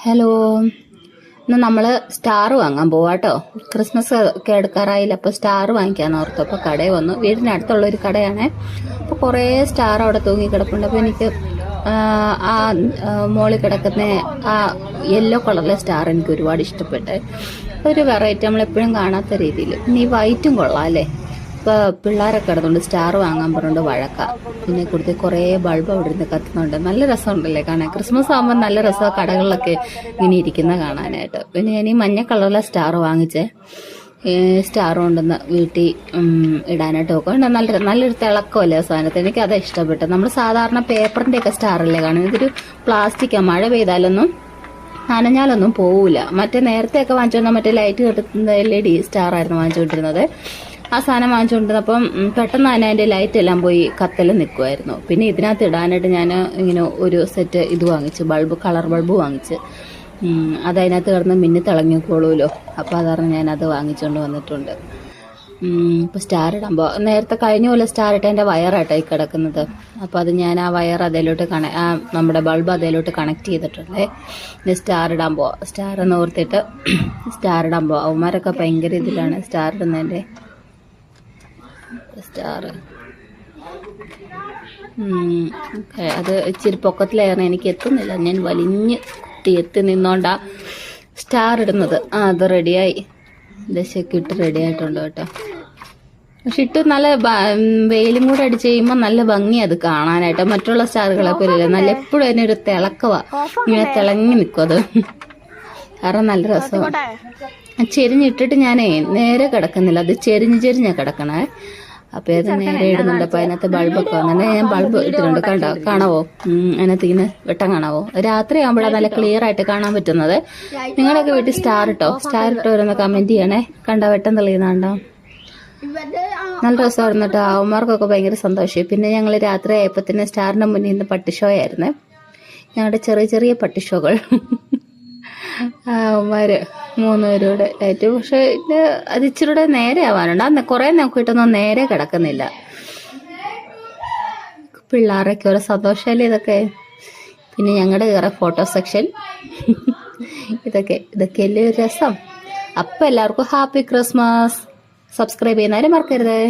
Hello, ഇന്ന് നമ്മൾ star വാങ്ങാൻ പോവാട്ടോ. ക്രിസ്മസ് ഒക്കെ എടുക്കാറായില്ല, അപ്പോൾ സ്റ്റാർ വാങ്ങിക്കാന്ന് ഓർത്തു. അപ്പോൾ കടയിൽ വന്നു. വീടിനടുത്തുള്ള ഒരു കടയാണ്. അപ്പോൾ കുറേ സ്റ്റാർ അവിടെ തൂങ്ങി കിടപ്പുണ്ട്. അപ്പോൾ എനിക്ക് ആ മോളിൽ കിടക്കുന്ന ആ യെല്ലോ കളറിലെ സ്റ്റാർ എനിക്ക് ഒരുപാട് ഇഷ്ടപ്പെട്ടെ. ഒരു വെറൈറ്റി, നമ്മളെപ്പോഴും കാണാത്ത രീതിയിൽ. പിന്നെ ഈ വൈറ്റും കൊള്ളാം അല്ലേ. ഇപ്പോൾ പിള്ളേരൊക്കെ കിടന്നുണ്ട് സ്റ്റാർ വാങ്ങാൻ പറഞ്ഞുകൊണ്ട് വഴക്ക. പിന്നെ കൂടുതൽ കുറേ ബൾബ് അവിടെ ഇരുന്ന് കത്തുന്നുണ്ട്. നല്ല രസമുണ്ടല്ലേ കാണാൻ. ക്രിസ്മസ് ആകുമ്പോൾ നല്ല രസമാണ് കടകളിലൊക്കെ ഇങ്ങനെ ഇരിക്കുന്ന കാണാനായിട്ട്. പിന്നെ ഞാൻ ഈ മഞ്ഞ കളറിലെ സ്റ്റാർ വാങ്ങിച്ചേ. സ്റ്റാർ കൊണ്ടുവന്ന് വീട്ടിൽ ഇടാനായിട്ട് നോക്കുക. നല്ലൊരു തിളക്കമല്ലേ സാധനത്തിന്. എനിക്ക് അതാ ഇഷ്ടപ്പെട്ടത്. നമ്മൾ സാധാരണ പേപ്പറിൻ്റെയൊക്കെ സ്റ്റാറല്ലേ കാണുന്നത്. ഇതൊരു പ്ലാസ്റ്റിക്കാണ്. മഴ പെയ്താലൊന്നും നനഞ്ഞാലൊന്നും പോവില്ല. മറ്റേ നേരത്തെയൊക്കെ വാങ്ങിച്ചുകൊണ്ടാൽ മറ്റേ ലൈറ്റ് കെട്ടുന്ന LED സ്റ്റാർ ആയിരുന്നു വാങ്ങിച്ചുകൊണ്ടിരുന്നത്. ആ സാധനം വാങ്ങിച്ചുകൊണ്ടിരുന്നപ്പം പെട്ടെന്ന് തന്നെ അതിൻ്റെ ലൈറ്റ് എല്ലാം പോയി കത്തലും നിൽക്കുമായിരുന്നു. പിന്നെ ഇതിനകത്ത് ഇടാനായിട്ട് ഞാൻ ഇങ്ങനെ ഒരു സെറ്റ് ഇത് വാങ്ങിച്ച്, കളർ ബൾബ് വാങ്ങിച്ച്. അതതിനകത്ത് കിടന്ന് മിന്നി തിളങ്ങിക്കോളൂല്ലോ. അപ്പോൾ അതറിഞ്ഞ് ഞാനത് വാങ്ങിച്ചുകൊണ്ട് വന്നിട്ടുണ്ട്. ഇപ്പോൾ സ്റ്റാർ ഇടുമ്പോൾ നേരത്തെ കഴിഞ്ഞ പോലെ സ്റ്റാർ ഇട്ട് എൻ്റെ വയറായിട്ടായി കിടക്കുന്നത്. അപ്പോൾ അത് ഞാൻ ആ വയർ അതിലോട്ട് നമ്മുടെ ബൾബ് അതിലോട്ട് കണക്ട് ചെയ്തിട്ടുണ്ടേ. ഇനി സ്റ്റാർ ഇടാൻ പോവാം. സ്റ്റാർ എന്ന് ഓർത്തിട്ട് സ്റ്റാർ ഇടാൻ പോവാം. അവന്മാരൊക്കെ ഭയങ്കര ഇതിലാണ് സ്റ്റാർ ഇടുന്നതിൻ്റെ. സ്റ്റാർ അത് ഇച്ചിരി പൊക്കത്തിലായിരുന്നു, എനിക്ക് എത്തുന്നില്ല. ഞാൻ വലിഞ്ഞ് കുത്തി എത്തി നിന്നോണ്ടാ സ്റ്റാർ ഇടുന്നത്. അത് റെഡിയായി, ദശയൊക്കെ ഇട്ട് റെഡി ആയിട്ടുണ്ട് കേട്ടോ. പക്ഷെ ഇട്ട് നല്ല വെയിലും കൂടെ അടിച്ച് കഴിയുമ്പോൾ നല്ല ഭംഗിയാണ് അത് കാണാനായിട്ട്. മറ്റുള്ള സ്റ്റാറുകളൊക്കെ ഇല്ല, നല്ല എപ്പോഴും അതിന് ഒരു തിളക്കവാ, ഇങ്ങനെ തിളങ്ങി നിൽക്കും അത്. കാരണം നല്ല രസമാണ്. ചെരിഞ്ഞിട്ടിട്ട് ഞാനേ നേരെ കിടക്കുന്നില്ല, അത് ചെരിഞ്ഞാ കിടക്കണേ. അപ്പോൾ അത് നേരെ ഇടുന്നുണ്ട്. അപ്പോൾ അതിനകത്ത് ബൾബൊക്കെ അങ്ങനെ ഞാൻ ബൾബ് ഇട്ടിട്ടുണ്ട്. കാണാവോ? അതിനകത്ത് ഇങ്ങനെ വെട്ടം കാണാവോ? രാത്രി ആകുമ്പോഴാണ് നല്ല ക്ലിയർ ആയിട്ട് കാണാൻ പറ്റുന്നത്. നിങ്ങളുടെയൊക്കെ വീട്ടിൽ സ്റ്റാർ ഇട്ടോ വരുന്ന കമന്റ് ചെയ്യണേ. കണ്ടോ വെട്ടം തെളിയുന്നുണ്ടോ? നല്ല രസമായിരുന്നു കേട്ടോ. അവന്മാർക്കൊക്കെ ഭയങ്കര സന്തോഷമായി. പിന്നെ ഞങ്ങൾ രാത്രി ആയപ്പോൾ തന്നെ സ്റ്റാറിന്റെ മുന്നിൽ നിന്ന് പട്ടിഷോ ആയിരുന്നേ. ഞങ്ങളുടെ ചെറിയ പട്ടിഷോകൾ. അവന്മാര് 3 പേരൂടെ ആയിട്ട്. പക്ഷെ അത് ഇച്ചിരൂടെ നേരെ ആവാനുണ്ട്. കുറെ നോക്കിയിട്ടൊന്നും നേരെ കിടക്കുന്നില്ല. പിള്ളേരൊക്കെ ഒരു സന്തോഷമല്ലേ ഇതൊക്കെ. പിന്നെ ഞങ്ങളുടെ വേറെ ഫോട്ടോ സെക്ഷൻ. ഇതൊക്കെ അല്ലേ ഒരു രസം. അപ്പം എല്ലാവർക്കും ഹാപ്പി ക്രിസ്മസ്. സബ്സ്ക്രൈബ് ചെയ്യുന്നവരെ മറക്കരുത്.